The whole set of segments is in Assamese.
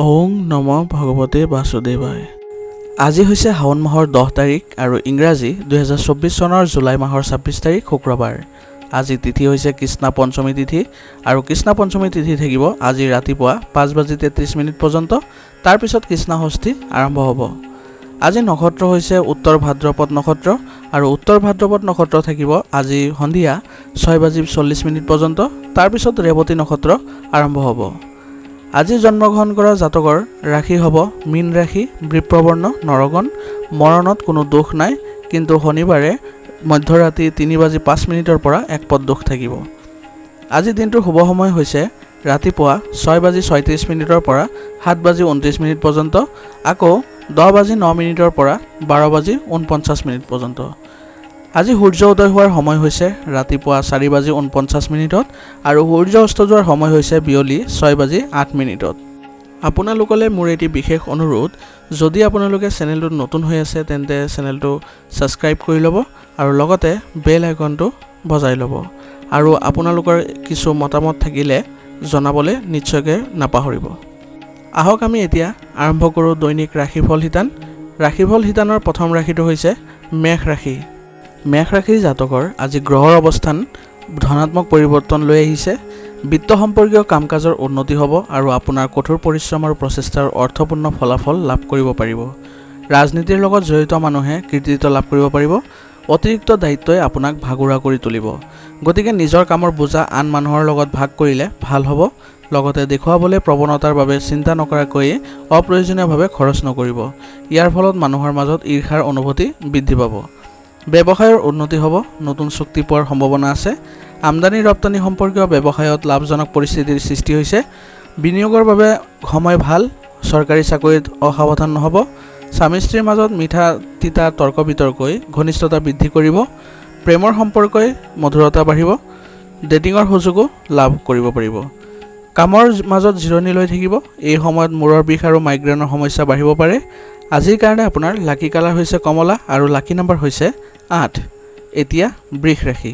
ওং নম ভগৱতে বাসুদেৱায়। আজি হৈছে শাওণ মাহৰ 10 তাৰিখ আৰু ইংৰাজী 2024 চনৰ জুলাই মাহৰ 26 তাৰিখ শুক্ৰবাৰ। আজি তিথি হৈছে কৃষ্ণা পঞ্চমী তিথি আৰু কৃষ্ণা পঞ্চমী তিথি থাকিব আজি ৰাতিপুৱা 5:33 পৰ্যন্ত। তাৰ পিছত কৃষ্ণা ষষ্ঠী আৰম্ভ হ'ব। আজি নক্ষত্ৰ হৈছে উত্তৰ ভাদ্ৰপদ নক্ষত্ৰ আৰু উত্তৰ ভাদ্ৰপদ নক্ষত্ৰ থাকিব আজি সন্ধিয়া 6:40 পৰ্যন্ত। তাৰ পিছত ৰেৱতী নক্ষত্ৰ আৰম্ভ হ'ব। আজি জন্মগ্ৰহণ কৰা জাতকৰ ৰাশি হ'ব মীন ৰাশি, বৃষবৰ্ণ, নৰগণ। মৰণত কোনো দোষ নাই, কিন্তু শনিবাৰে মধ্যৰাতি 3:05 পৰা এক পদ দোষ থাকিব। আজি দিনটোৰ শুভ সময় হৈছে ৰাতিপুৱা 6:36 পৰা 7:29 পৰ্যন্ত, আকৌ 10:09 পৰা 12:49 পৰ্যন্ত। আজি সূৰ্য উদয় হোৱাৰ সময় হৈছে ৰাতিপুৱা 4:49 আৰু সূৰ্য অস্ত যোৱাৰ সময় হৈছে বিয়লি 6:08। আপোনালোকলৈ মোৰ এটি বিশেষ অনুৰোধ, যদি আপোনালোকে চেনেলটোত নতুন হৈ আছে তেন্তে চেনেলটো ছাবস্ক্ৰাইব কৰি ল'ব আৰু লগতে বেল আইকনটো বজাই ল'ব। আৰু আপোনালোকৰ কিছু মতামত থাকিলে জনাবলৈ নিশ্চয়কৈ নাপাহৰিব। আহক আমি এতিয়া আৰম্ভ কৰোঁ দৈনিক ৰাশিফল শিতান। ৰাশিফল শিতানৰ প্ৰথম ৰাশিটো হৈছে মেষ ৰাশি। মেষ ৰাশিৰ জাতকৰ আজি গ্ৰহৰ অৱস্থান ধনাত্মক পৰিৱৰ্তন লৈ আহিছে। বিত্ত সম্পৰ্কীয় কাম কাজৰ উন্নতি হ'ব আৰু আপোনাৰ কঠোৰ পৰিশ্ৰম আৰু প্ৰচেষ্টাৰ অৰ্থপূৰ্ণ ফলাফল লাভ কৰিব পাৰিব। ৰাজনীতিৰ লগত জড়িত মানুহে কৃতিত্ব লাভ কৰিব পাৰিব। অতিৰিক্ত দায়িত্বই আপোনাক ভাগৰুৱা কৰি তুলিব, গতিকে নিজৰ কামৰ বোজা আন মানুহৰ লগত ভাগ কৰিলে ভাল হ'ব। লগতে দেখুৱাবলৈ প্ৰৱণতাৰ বাবে চিন্তা নকৰাকৈয়ে অপ্ৰয়োজনীয়ভাৱে খৰচ নকৰিব। ইয়াৰ ফলত মানুহৰ মাজত ঈৰ্ষাৰ অনুভূতি বৃদ্ধি পাব। ব্যৱসায়ৰ উন্নতি হ'ব, নতুন চুক্তি পোৱাৰ সম্ভাৱনা আছে। আমদানি ৰপ্তানি সম্পৰ্কীয় ব্যৱসায়ত লাভজনক পৰিস্থিতিৰ সৃষ্টি হৈছে। বিনিয়োগৰ বাবে সময় ভাল। চৰকাৰী চাকৰিত অসাৱধান নহ'ব। স্বামী স্ত্ৰীৰ মাজত মিঠা তিতা তৰ্ক বিতৰ্কই ঘনিষ্ঠতা বৃদ্ধি কৰিব। প্ৰেমৰ সম্পৰ্কই মধুৰতা বাঢ়িব। ডেটিঙৰ সুযোগো লাভ কৰিব পাৰিব। কামৰ মাজত জিৰণি লৈ থাকিব। এই সময়ত মূৰৰ বিষ আৰু মাইগ্ৰেনৰ সমস্যা বাঢ়িব পাৰে। আজিৰ কাৰণে আপোনাৰ লাকি কালাৰ হৈছে কমলা আৰু লাকি নম্বৰ হৈছে 8। এতিয়া বৃষ ৰাশি।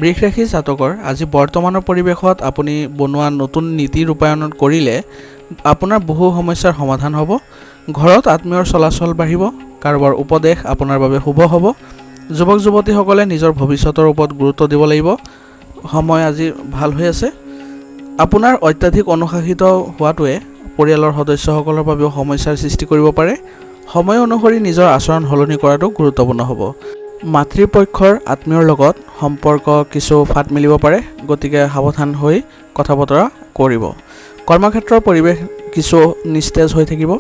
বৃষ ৰাশি জাতকৰ আজি বৰ্তমানৰ পৰিৱেশত আপুনি বনোৱা নতুন নীতি ৰূপায়ণ কৰিলে আপোনাৰ বহু সমস্যাৰ সমাধান হ'ব। ঘৰত আত্মীয়ৰ চলাচল বাঢ়িব। কাৰোবাৰ উপদেশ আপোনাৰ বাবে শুভ হ'ব। যুৱক যুৱতীসকলে নিজৰ ভৱিষ্যতৰ ওপৰত গুৰুত্ব দিব লাগিব। সময় আজি ভাল হৈ আছে। আপোনাৰ অত্যাধিক অনুশাসিত হোৱাটোৱে পৰিয়ালৰ সদস্যসকলৰ বাবেও সমস্যাৰ সৃষ্টি কৰিব পাৰে। সময় অনুসৰি নিজৰ আচৰণ সলনি কৰাটো গুৰুত্বপূৰ্ণ হ'ব। মাতৃপক্ষৰ আত্মীয়ৰ লগত সম্পৰ্ক কিছু ফাট মেলিব পাৰে, গতিকে সাৱধান হৈ কথা বতৰা কৰিব। কৰ্মক্ষেত্ৰৰ পৰিৱেশ কিছু নিস্তেজ হৈ থাকিব।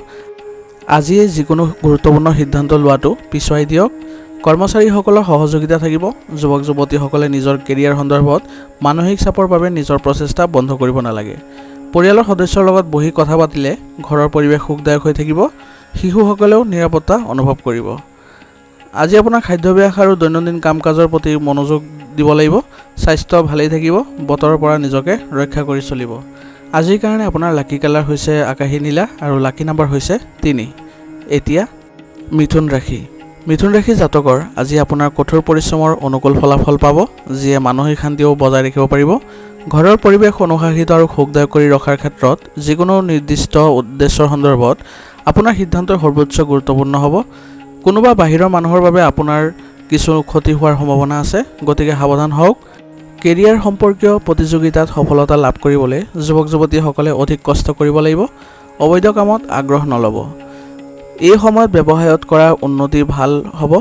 আজি যিকোনো গুৰুত্বপূৰ্ণ সিদ্ধান্ত লোৱাটো পিছুৱাই দিয়ক। কৰ্মচাৰীসকলৰ সহযোগিতা থাকিব। যুৱক যুৱতীসকলে নিজৰ কেৰিয়াৰ সন্দৰ্ভত মানসিক চাপৰ বাবে নিজৰ প্ৰচেষ্টা বন্ধ কৰিব নালাগে। পৰিয়ালৰ সদস্যৰ লগত বহি কথা পাতিলে ঘৰৰ পৰিৱেশ সুখদায়ক হৈ থাকিব। শিশুসকলেও নিৰাপত্তা অনুভৱ কৰিব। আজি আপোনাৰ খাদ্যাভ্যাস আৰু দৈনন্দিন কাম কাজৰ প্ৰতি মনোযোগ দিব লাগিব। স্বাস্থ্য ভালেই থাকিব। বতৰৰ পৰা নিজকে ৰক্ষা কৰি চলিব। আজিৰ কাৰণে আপোনাৰ লাকি কালাৰ হৈছে আকাশী নীলা আৰু লাকি নম্বৰ হৈছে 3। এতিয়া মিথুন ৰাশি। মিথুন ৰাশি জাতকৰ আজি আপোনাৰ কঠোৰ পৰিশ্ৰমৰ অনুকূল ফলাফল পাব, যিয়ে মানসিক শান্তিও বজাই ৰাখিব পাৰিব। ঘৰৰ পৰিৱেশ অনুশাসিত আৰু সুখদায়ক কৰি ৰখাৰ ক্ষেত্ৰত যিকোনো নিৰ্দিষ্ট উদ্দেশ্যৰ সন্দৰ্ভত আপোনাৰ সিদ্ধান্তৰ সৰ্বোচ্চ গুৰুত্বপূৰ্ণ হ'ব। কোনোবা বাহিৰৰ মানুহৰ বাবে আপোনাৰ কিছু ক্ষতি হোৱাৰ সম্ভাৱনা আছে, গতিকে সাৱধান হওক। কেৰিয়াৰ সম্পৰ্কীয় প্ৰতিযোগিতাত সফলতা লাভ কৰিবলৈ যুৱক যুৱতীসকলে অধিক কষ্ট কৰিব লাগিব। অবৈধ কামত আগ্ৰহ নল'ব। এই সময়ত ব্যৱসায়ত কৰা উন্নতি ভাল হ'ব।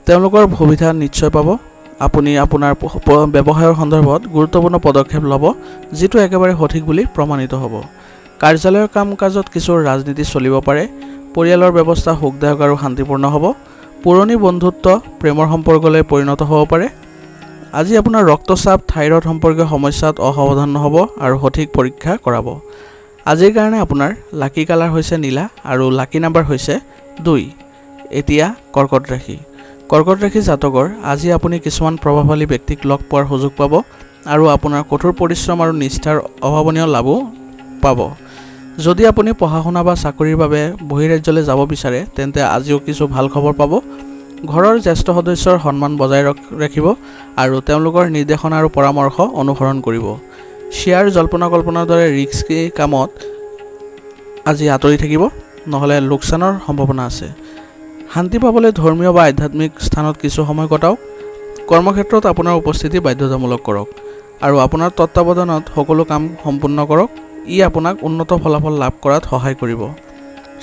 তেওঁলোকৰ সুবিধা নিশ্চয় পাব। আপুনি আপোনাৰ ব্যৱসায়ৰ সন্দৰ্ভত গুৰুত্বপূৰ্ণ পদক্ষেপ ল'ব, যিটো একেবাৰে সঠিক বুলি প্ৰমাণিত হ'ব। কাৰ্যালয়ৰ কাম কাজত কিছু ৰাজনীতি চলিব পাৰে। পৰিয়ালৰ ব্যৱস্থা সুখদায়ক আৰু শান্তিপূৰ্ণ হ'ব। পুৰণি বন্ধুত্ব প্ৰেমৰ সম্পৰ্কলৈ পৰিণত হ'ব পাৰে। আজি আপোনাৰ ৰক্তচাপ থাইৰয়ড সম্পৰ্কীয় সমস্যাত অসাৱধান নহ'ব আৰু সঠিক পৰীক্ষা কৰাব। আজিৰ কাৰণে আপোনাৰ লাকি কালাৰ হৈছে নীলা আৰু লাকি নম্বৰ হৈছে 2। এতিয়া কৰ্কট ৰাশি। কৰ্কট ৰাশি জাতকৰ আজি আপুনি কিছুমান প্ৰভাৱশালী ব্যক্তিক লগ পোৱাৰ সুযোগ পাব আৰু আপোনাৰ কঠোৰ পৰিশ্ৰম আৰু নিষ্ঠাৰ অভাৱনীয় লাভো পাব। যদি আপুনি পঢ়া শুনা বা চাকৰিৰ বাবে বহিৰাজ্যলৈ যাব বিচাৰে তেন্তে আজিও কিছু ভাল খবৰ পাব। ঘৰৰ জ্যেষ্ঠ সদস্যৰ সন্মান বজাই ৰাখিব আৰু তেওঁলোকৰ নিৰ্দেশনা আৰু পৰামৰ্শ অনুসৰণ কৰিব। শ্বেয়াৰ জল্পনা কল্পনাৰ দৰে ৰিস্কি কামত আজি আঁতৰি থাকিব, নহ'লে লোকচানৰ সম্ভাৱনা আছে। শান্তি পাবলৈ ধৰ্মীয় বা আধ্যাত্মিক স্থানত কিছু সময় কটাওক। কৰ্মক্ষেত্ৰত আপোনাৰ উপস্থিতি বাধ্যতামূলক কৰক আৰু আপোনাৰ তত্ত্বাৱধানত সকলো কাম সম্পূৰ্ণ কৰক। ই আপোনাক উন্নত ফলাফল লাভ কৰাত সহায় কৰিব।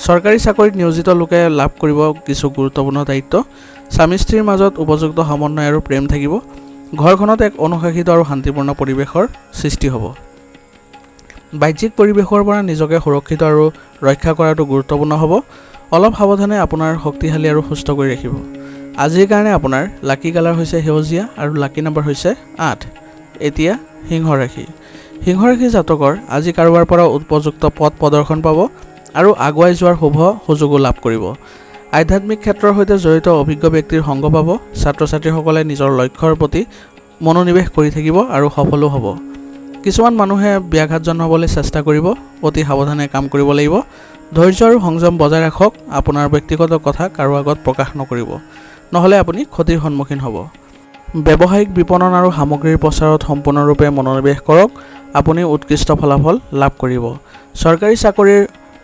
চৰকাৰী চাকৰিত নিয়োজিত লোকে লাভ কৰিব কিছু গুৰুত্বপূৰ্ণ দায়িত্ব। স্বামী স্ত্ৰীৰ মাজত উপযুক্ত সমন্বয় আৰু প্ৰেম থাকিব। ঘৰখনত এক অনুশাসিত আৰু শান্তিপূৰ্ণ পৰিৱেশৰ সৃষ্টি হ'ব। বাহ্যিক পৰিৱেশৰ পৰা নিজকে সুৰক্ষিত আৰু ৰক্ষা কৰাটো গুৰুত্বপূৰ্ণ হ'ব। অলপ সাৱধানে আপোনাৰ শক্তিশালী আৰু সুস্থ কৰি ৰাখিব। আজিৰ কাৰণে আপোনাৰ লাকি কালাৰ হৈছে সেউজীয়া আৰু লাকি নম্বৰ হৈছে 8। এতিয়া সিংহ ৰাশি। সিংহ ৰাশি জাতকৰ আজি কাৰোবাৰ পৰা উপযুক্ত পথ প্ৰদৰ্শন পাব আৰু আগুৱাই যোৱাৰ শুভ সুযোগো লাভ কৰিব। আধ্যাত্মিক ক্ষেত্ৰৰ সৈতে জড়িত অভিজ্ঞ ব্যক্তিৰ সংগ পাব। ছাত্ৰ ছাত্ৰীসকলে নিজৰ লক্ষ্যৰ প্ৰতি মনোনিৱেশ কৰি থাকিব আৰু সফলো হ'ব। কিছুমান মানুহে ব্যাঘাত জন্মাবলৈ চেষ্টা কৰিব। অতি সাৱধানে কাম কৰিব লাগিব। ধৈৰ্য আৰু সংযম বজাই ৰাখক। আপোনাৰ ব্যক্তিগত কথা কাৰো আগত প্ৰকাশ নকৰিব, নহ'লে আপুনি ক্ষতিৰ সন্মুখীন হ'ব। ব্যৱসায়িক বিপণন আৰু সামগ্ৰীৰ প্ৰচাৰত সম্পূৰ্ণৰূপে মনোনিৱেশ কৰক। আপুনি উৎকৃষ্ট ফলাফল লাভ কৰিব। চৰকাৰী চাকৰিৰ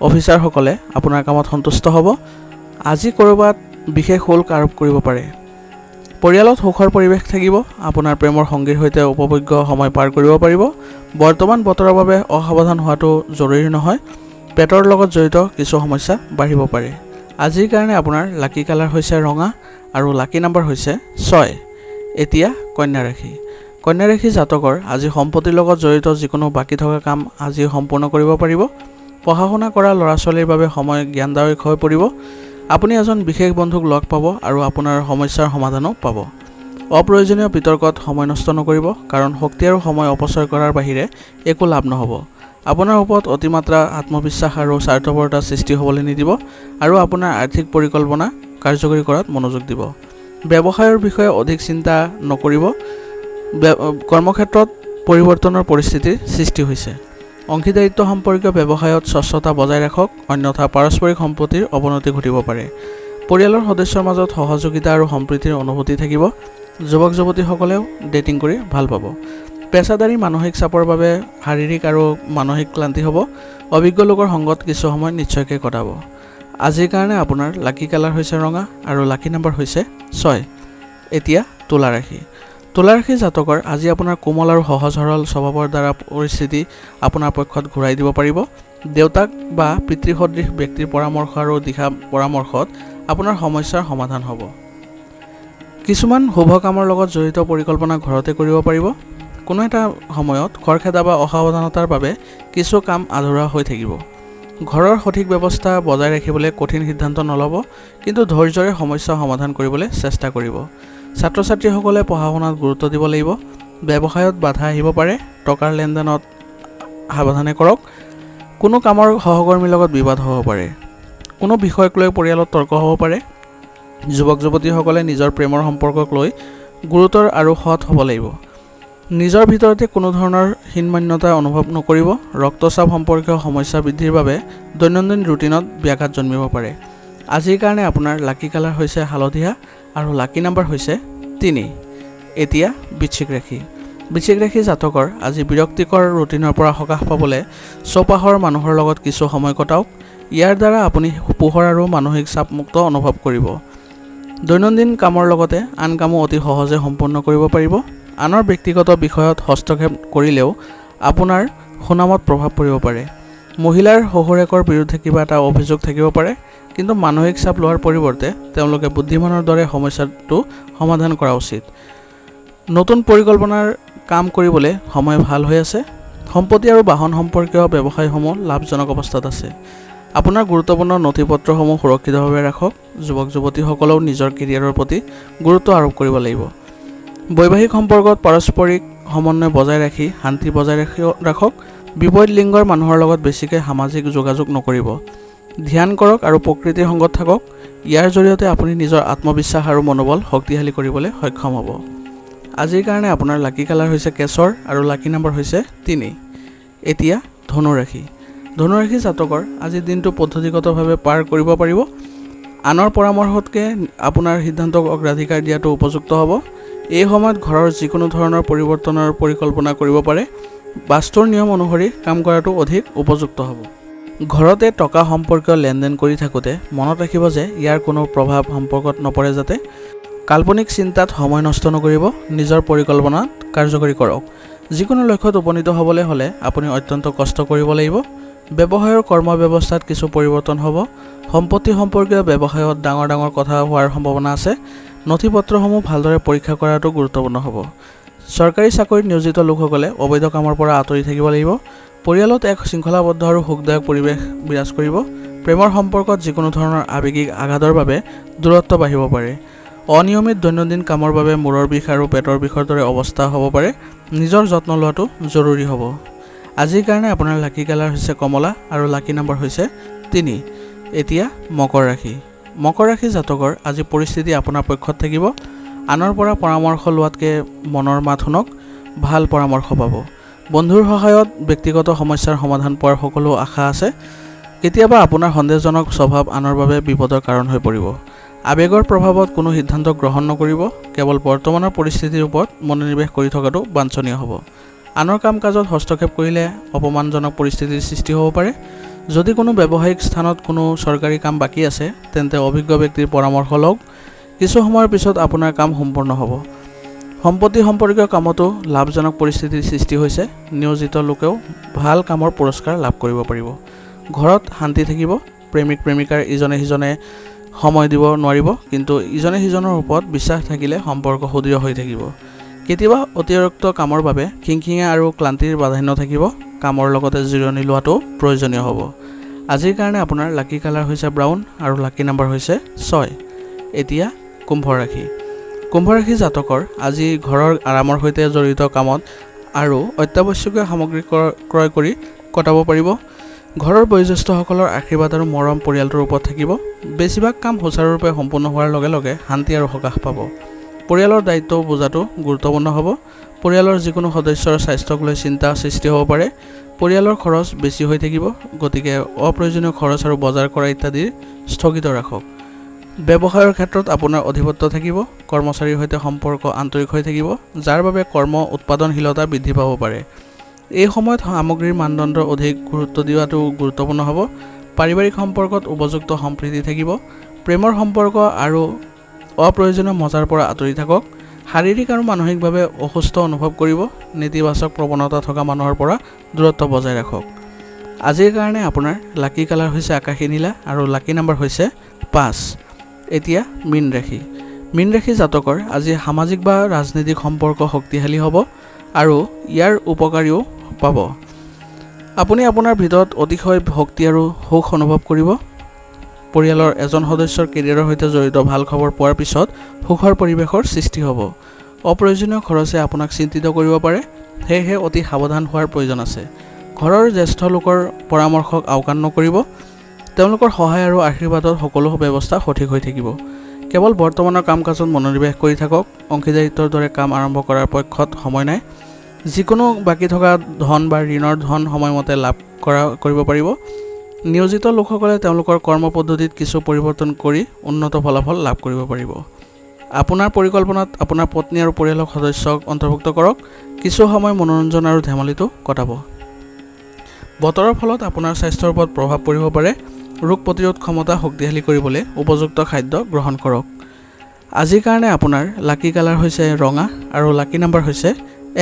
অফিচাৰসকলে আপোনাৰ কামত সন্তুষ্ট হ'ব। আজি ক'ৰবাত বিশেষ শুল্ক আৰোপ কৰিব পাৰে। পৰিয়ালত সুখৰ পৰিৱেশ থাকিব। আপোনাৰ প্ৰেমৰ সংগীৰ সৈতে উপভোগ্য সময় পাৰ কৰিব পাৰিব। বৰ্তমান বতৰৰ বাবে অসাৱধান হোৱাটো জৰুৰী নহয়। পেটৰ লগত জড়িত কিছু সমস্যা বাঢ়িব পাৰে। আজিৰ কাৰণে আপোনাৰ লাকি কালাৰ হৈছে ৰঙা আৰু লাকি নম্বৰ হৈছে 6। এতিয়া কন্যা ৰাশি। কন্যা ৰাশি জাতকৰ আজি সম্পত্তিৰ লগত জড়িত যিকোনো বাকী থকা কাম আজি সম্পূৰ্ণ কৰিব পাৰিব। পঢ়া শুনা কৰা ল'ৰা ছোৱালীৰ বাবে সময় জ্ঞানদায়ক হৈ পৰিব। আপুনি এজন বিশেষ বন্ধুক লগ পাব আৰু আপোনাৰ সমস্যাৰ সমাধানো পাব। অপ্ৰয়োজনীয় বিতৰ্কত সময় নষ্ট নকৰিব, কাৰণ শক্তি আৰু সময় অপচয় কৰাৰ বাহিৰে একো লাভ নহ'ব। আপোনাৰ ওপৰত অতিমাত্ৰা আত্মবিশ্বাস আৰু স্বাৰ্থপৰতা সৃষ্টি হ'বলৈ নিদিব আৰু আপোনাৰ আৰ্থিক পৰিকল্পনা কাৰ্যকৰী কৰাত মনোযোগ দিব। ব্যৱসায়ৰ বিষয়ে অধিক চিন্তা নকৰিব। কৰ্মক্ষেত্ৰত পৰিৱৰ্তনৰ পৰিস্থিতিৰ সৃষ্টি হৈছে। অংশীদাৰিত্ব সম্পৰ্কীয় ব্যৱসায়ত স্বচ্ছতা বজাই ৰাখক, অন্যথা পাৰস্পৰিক সম্পত্তিৰ অৱনতি ঘটিব পাৰে। পৰিয়ালৰ সদস্যৰ মাজত সহযোগিতা আৰু সম্প্ৰীতিৰ অনুভূতি থাকিব। যুৱক যুৱতীসকলেও ডেটিং কৰি ভাল পাব। পেছাদাৰী মানসিক চাপৰ বাবে শাৰীৰিক আৰু মানসিক ক্লান্তি হ'ব। অভিজ্ঞ লোকৰ সংগত কিছু সময় নিশ্চয়কৈ কটাব। আজিৰ কাৰণে আপোনাৰ লাকি কালাৰ হৈছে ৰঙা আৰু লাকি নম্বৰ হৈছে 6। এতিয়া তুলা ৰাশি। তুলা ৰাশি জাতকৰ আজি আপোনাৰ কোমল আৰু সহজ সৰল স্বভাৱৰ দ্বাৰা পৰিস্থিতি আপোনাৰ পক্ষত ঘূৰাই দিব পাৰিব। দেউতাক বা পিতৃসদৃশ ব্যক্তিৰ পৰামৰ্শ আৰু দিহা পৰামৰ্শত আপোনাৰ সমস্যাৰ সমাধান হ'ব। কিছুমান শুভ কামৰ লগত জড়িত পৰিকল্পনা ঘৰতে কৰিব পাৰিব। কোনো এটা সময়ত খৰখেদা বা অসাৱধানতাৰ বাবে কিছু কাম আধৰুৱা হৈ থাকিব। ঘৰৰ সঠিক ব্যৱস্থা বজাই ৰাখিবলৈ কঠিন সিদ্ধান্ত নল'ব, কিন্তু ধৈৰ্যৰে সমস্যা সমাধান কৰিবলৈ চেষ্টা কৰিব। ছাত্ৰ ছাত্ৰীসকলে পঢ়া শুনাত গুৰুত্ব দিব লাগিব। ব্যৱসায়ত বাধা আহিব পাৰে। টকাৰ লেনদেনত সাৱধানে কৰক। কোনো কামৰ সহকৰ্মীৰ লগত বিবাদ হ'ব পাৰে। কোনো বিষয়ক লৈ পৰিয়ালত তৰ্ক হ'ব পাৰে। যুৱক যুৱতীসকলে নিজৰ প্ৰেমৰ সম্পৰ্কক লৈ গুৰুতৰ আৰু সৎ হ'ব লাগিব। নিজৰ ভিতৰতে কোনো ধৰণৰ হীনমান্যতা অনুভৱ নকৰিব। ৰক্তচাপ সম্পৰ্কীয় সমস্যা বৃদ্ধিৰ বাবে দৈনন্দিন ৰুটিনত ব্যাঘাত জন্মিব পাৰে। আজিৰ কাৰণে আপোনাৰ লাকি কালাৰ হৈছে হালধীয়া আৰু লাকি নম্বৰ হৈছে 3। এতিয়া বৃশ্চিক ৰাশি। বৃশ্চিক ৰাশি জাতকৰ আজি বিৰক্তিকৰ ৰুটিনৰ পৰা সকাহ পাবলৈ চৌপাশৰ মানুহৰ লগত কিছু সময় কটাওক। ইয়াৰ দ্বাৰা আপুনি পোহৰ আৰু মানসিক চাপমুক্ত অনুভৱ কৰিব। দৈনন্দিন কামৰ লগতে আন কামো অতি সহজে সম্পূৰ্ণ কৰিব পাৰিব। আনৰ ব্যক্তিগত বিষয়ত হস্তক্ষেপ কৰিলেও আপোনাৰ সুনামত প্ৰভাৱ পৰিব পাৰে। মহিলাৰ শহুৰেকৰ বিৰুদ্ধে কিবা এটা অভিযোগ থাকিব পাৰে, কিন্তু মানসিক চাপ লোৱাৰ পৰিৱৰ্তে তেওঁলোকে বুদ্ধিমানৰ দৰে সমস্যাটো সমাধান কৰা উচিত। নতুন পৰিকল্পনাৰ কাম কৰিবলৈ সময় ভাল হৈ আছে। সম্পত্তি আৰু বাহন সম্পৰ্কীয় ব্যৱসায়সমূহ লাভজনক অৱস্থাত আছে। আপোনাৰ গুৰুত্বপূৰ্ণ নথিপত্ৰসমূহ সুৰক্ষিতভাৱে ৰাখক। যুৱক যুৱতীসকলেও নিজৰ কেৰিয়াৰৰ প্ৰতি গুৰুত্ব আৰোপ কৰিব লাগিব। বৈবাহিক সম্পৰ্কত পাৰস্পৰিক সমন্বয় বজাই ৰাখি শান্তি বজাই ৰাখক। বিপৰীত লিংগৰ মানুহৰ লগত বেছিকৈ সামাজিক যোগাযোগ নকৰিব। ধ্যান কৰক আৰু প্ৰকৃতিৰ সংগত থাকক। ইয়াৰ জৰিয়তে আপুনি নিজৰ আত্মবিশ্বাস আৰু মনোবল শক্তিশালী কৰিবলৈ সক্ষম হ'ব। আজিৰ কাৰণে আপোনাৰ লাকি কালাৰ হৈছে কেশৰ আৰু লাকি নম্বৰ হৈছে 3। এতিয়া ধনু ৰাশি। ধনু ৰাশি জাতকৰ আজিৰ দিনটো পদ্ধতিগতভাৱে পাৰ কৰিব পাৰিব। আনৰ পৰামৰ্শতকৈ আপোনাৰ সিদ্ধান্তক অগ্ৰাধিকাৰ দিয়াটো উপযুক্ত হ'ব। এই সময়ত ঘৰৰ যিকোনো ধৰণৰ পৰিৱৰ্তনৰ পৰিকল্পনা কৰিব পাৰে। বাস্তুৰ নিয়ম অনুসৰি কাম কৰাটো অধিক উপযুক্ত হ'ব। ঘৰতে টকা সম্পৰ্কীয় লেনদেন কৰি থাকোঁতে মনত ৰাখিব যে ইয়াৰ কোনো প্ৰভাৱ সম্পৰ্কত নপৰে যাতে। কাল্পনিক চিন্তাত সময় নষ্ট নকৰিব, নিজৰ পৰিকল্পনাত কাৰ্যকৰী কৰক। যিকোনো লক্ষ্যত উপনীত হ'বলৈ হ'লে আপুনি অত্যন্ত কষ্ট কৰিব লাগিব। ব্যৱসায়ৰ কৰ্ম ব্যৱস্থাত কিছু পৰিৱৰ্তন হ'ব। সম্পত্তি সম্পৰ্কীয় ব্যৱসায়ত ডাঙৰ ডাঙৰ কথা হোৱাৰ সম্ভাৱনা আছে। নথিপত্ৰসমূহ ভালদৰে পৰীক্ষা কৰাটো গুৰুত্বপূৰ্ণ হ'ব। চৰকাৰী চাকৰিত নিয়োজিত লোকসকলে অবৈধ কামৰ পৰা আঁতৰি থাকিব লাগিব। পৰিয়ালত এক শৃংখলাবদ্ধ আৰু সুখদায়ক পৰিৱেশ বিৰাজ কৰিব। প্ৰেমৰ সম্পৰ্কত যিকোনো ধৰণৰ আৱেগিক আঘাতৰ বাবে দূৰত্ব বাঢ়িব পাৰে। অনিয়মিত দৈনন্দিন কামৰ বাবে মূৰৰ বিষ আৰু পেটৰ বিষৰ দৰে অৱস্থা হ'ব পাৰে। নিজৰ যত্ন লোৱাটো জৰুৰী হ'ব। আজিৰ কাৰণে আপোনাৰ লাকি কালাৰ হৈছে কমলা আৰু লাকি নম্বৰ হৈছে 3। এতিয়া মকৰ ৰাশি। মকৰ ৰাশি জাতকৰ আজি পৰিস্থিতি আপোনাৰ পক্ষত থাকিব। আনৰ পৰা পৰামৰ্শ লোৱাতকৈ মনৰ মাত শুনক, ভাল পৰামৰ্শ পাব। বন্ধুৰ সহায়ত ব্যক্তিগত সমস্যাৰ সমাধান পোৱাৰ সকলো আশা আছে। কেতিয়াবা আপোনাৰ সন্দেহজনক স্বভাৱ আনৰ বাবে বিপদৰ কাৰণ হৈ পৰিব। আৱেগৰ প্ৰভাৱত কোনো সিদ্ধান্ত গ্ৰহণ নকৰিব। কেৱল বৰ্তমানৰ পৰিস্থিতিৰ ওপৰত মনোনিৱেশ কৰি থকাটো বাঞ্ছনীয় হ'ব। আনৰ কাম কাজত হস্তক্ষেপ কৰিলে অপমানজনক পৰিস্থিতিৰ সৃষ্টি হ'ব পাৰে। যদি কোনো ব্যৱসায়িক স্থানত কোনো চৰকাৰী কাম বাকী আছে তেন্তে অভিজ্ঞ ব্যক্তিৰ পৰামৰ্শ লওক। কিছু সময়ৰ পিছত আপোনাৰ কাম সম্পূৰ্ণ হ'ব। সম্পত্তি সম্পৰ্কীয় কামতো লাভজনক পৰিস্থিতিৰ সৃষ্টি হৈছে। নিয়োজিত লোকেও ভাল কামৰ পুৰস্কাৰ লাভ কৰিব পাৰিব। ঘৰত শান্তি থাকিব। প্ৰেমিক প্ৰেমিকাৰ ইজনে সিজনে সময় দিব নোৱাৰিব, কিন্তু ইজনে সিজনৰ ওপৰত বিশ্বাস থাকিলে সম্পৰ্ক সুদৃঢ় হৈ থাকিব। কেতিয়াবা অতিৰিক্ত কামৰ বাবে খিংখিঙীয়া আৰু ক্লান্তিৰ প্ৰাধান্য থাকিব। কামৰ লগতে জিৰণি লোৱাটো প্ৰয়োজনীয় হ'ব। আজিৰ কাৰণে আপোনাৰ লাকি কালাৰ হৈছে ব্ৰাউন আৰু লাকি নম্বৰ হৈছে 6। এতিয়া কুম্ভ ৰাশি। কুম্ভ ৰাশি জাতকৰ আজি ঘৰৰ আৰামৰ সৈতে জড়িত কামত আৰু অত্যাৱশ্যকীয় সামগ্ৰী ক্ৰয় কৰি কটাব পাৰিব। ঘৰৰ বয়োজ্যেষ্ঠসকলৰ আশীৰ্বাদ আৰু মৰম পৰিয়ালটোৰ ওপৰত থাকিব। বেছিভাগ কাম সুচাৰুৰূপে সম্পূৰ্ণ হোৱাৰ লগে লগে শান্তি আৰু সকাহ পাব। পৰিয়ালৰ দায়িত্ব বুজাটো গুৰুত্বপূৰ্ণ হ'ব। পৰিয়ালৰ যিকোনো সদস্যৰ স্বাস্থ্যক লৈ চিন্তা সৃষ্টি হ'ব পাৰে। পৰিয়ালৰ খৰচ বেছি হৈ থাকিব, গতিকে অপ্ৰয়োজনীয় খৰচ আৰু বজাৰ কৰা ইত্যাদি স্থগিত ৰাখক। ব্যৱসায়ৰ ক্ষেত্ৰত আপোনাৰ অধিপত্য থাকিব। কৰ্মচাৰীৰ সৈতে সম্পৰ্ক আন্তৰিক হৈ থাকিব, যাৰ বাবে কৰ্ম উৎপাদনশীলতা বৃদ্ধি পাব পাৰে। এই সময়ত সামগ্ৰীৰ মানদণ্ড অধিক গুৰুত্ব দিয়াটো গুৰুত্বপূৰ্ণ হ'ব। পাৰিবাৰিক সম্পৰ্কত উপযুক্ত সম্প্ৰীতি থাকিব। প্ৰেমৰ সম্পৰ্ক আৰু অপ্ৰয়োজনীয় মজাৰ পৰা আঁতৰি থাকক। শাৰীৰিক আৰু মানসিকভাৱে অসুস্থ অনুভৱ কৰিব। নেতিবাচক প্ৰৱণতা থকা মানুহৰ পৰা দূৰত্ব বজাই ৰাখক। আজিৰ কাৰণে আপোনাৰ লাকি কালাৰ হৈছে আকাশী নীলা আৰু লাকি নম্বৰ হৈছে 5। এতিয়া মীন ৰাশি। মীন ৰাশি জাতকৰ আজি সামাজিক বা ৰাজনৈতিক সম্পৰ্ক শক্তিশালী হ'ব আৰু ইয়াৰ উপকাৰীও পাব। আপুনি আপোনাৰ ভিতৰত অতিশয় শক্তি আৰু সুখ অনুভৱ কৰিব। পৰিয়ালৰ এজন সদস্যৰ কেৰিয়াৰৰ সৈতে জড়িত ভাল খবৰ পোৱাৰ পিছত সুখৰ পৰিৱেশৰ সৃষ্টি হ'ব। অপ্ৰয়োজনীয় খৰচে আপোনাক চিন্তিত কৰিব পাৰে, সেয়েহে অতি সাৱধান হোৱাৰ প্ৰয়োজন আছে। ঘৰৰ জ্যেষ্ঠ লোকৰ পৰামৰ্শক আওকাণ নকৰিব। তেওঁলোকৰ সহায় আৰু আশীৰ্বাদত সকলো ব্যৱস্থা সঠিক হৈ থাকিব। কেৱল বৰ্তমানৰ কাম কাজত মনোনিৱেশ কৰি থাকক। অংশীদাৰিত্বৰ দৰে কাম আৰম্ভ কৰাৰ পক্ষত সময় নাই। যিকোনো বাকী থকা ধন বা ঋণৰ ধন সময়মতে লাভ কৰিব পাৰিব। নিয়োজিত লোকসকলে তেওঁলোকৰ কৰ্ম পদ্ধতিত কিছু পৰিৱৰ্তন কৰি উন্নত ফলাফল লাভ কৰিব পাৰিব। আপোনাৰ পৰিকল্পনাত আপোনাৰ পত্নী আৰু পৰিয়ালৰ সদস্যক অন্তৰ্ভুক্ত কৰক। কিছু সময় মনোৰঞ্জন আৰু ধেমালিতো কটাব। বতৰৰ ফলত আপোনাৰ স্বাস্থ্যৰ ওপৰত প্ৰভাৱ পৰিব পাৰে। ৰোগ প্ৰতিৰোধ ক্ষমতা শক্তিশালী কৰিবলৈ উপযুক্ত খাদ্য গ্ৰহণ কৰক। আজিৰ কাৰণে আপোনাৰ লাকি কালাৰ হৈছে ৰঙা আৰু লাকি নম্বৰ হৈছে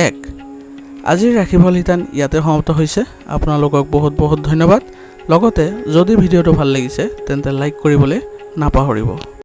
1। আজিৰ ৰাশিফল শিতান ইয়াতে সমাপ্ত হৈছে। আপোনালোকক বহুত বহুত ধন্যবাদ। লগতে যদি ভিডিঅ'টো ভাল লাগিছে তেন্তে লাইক কৰিবলৈ নাপাহৰিব।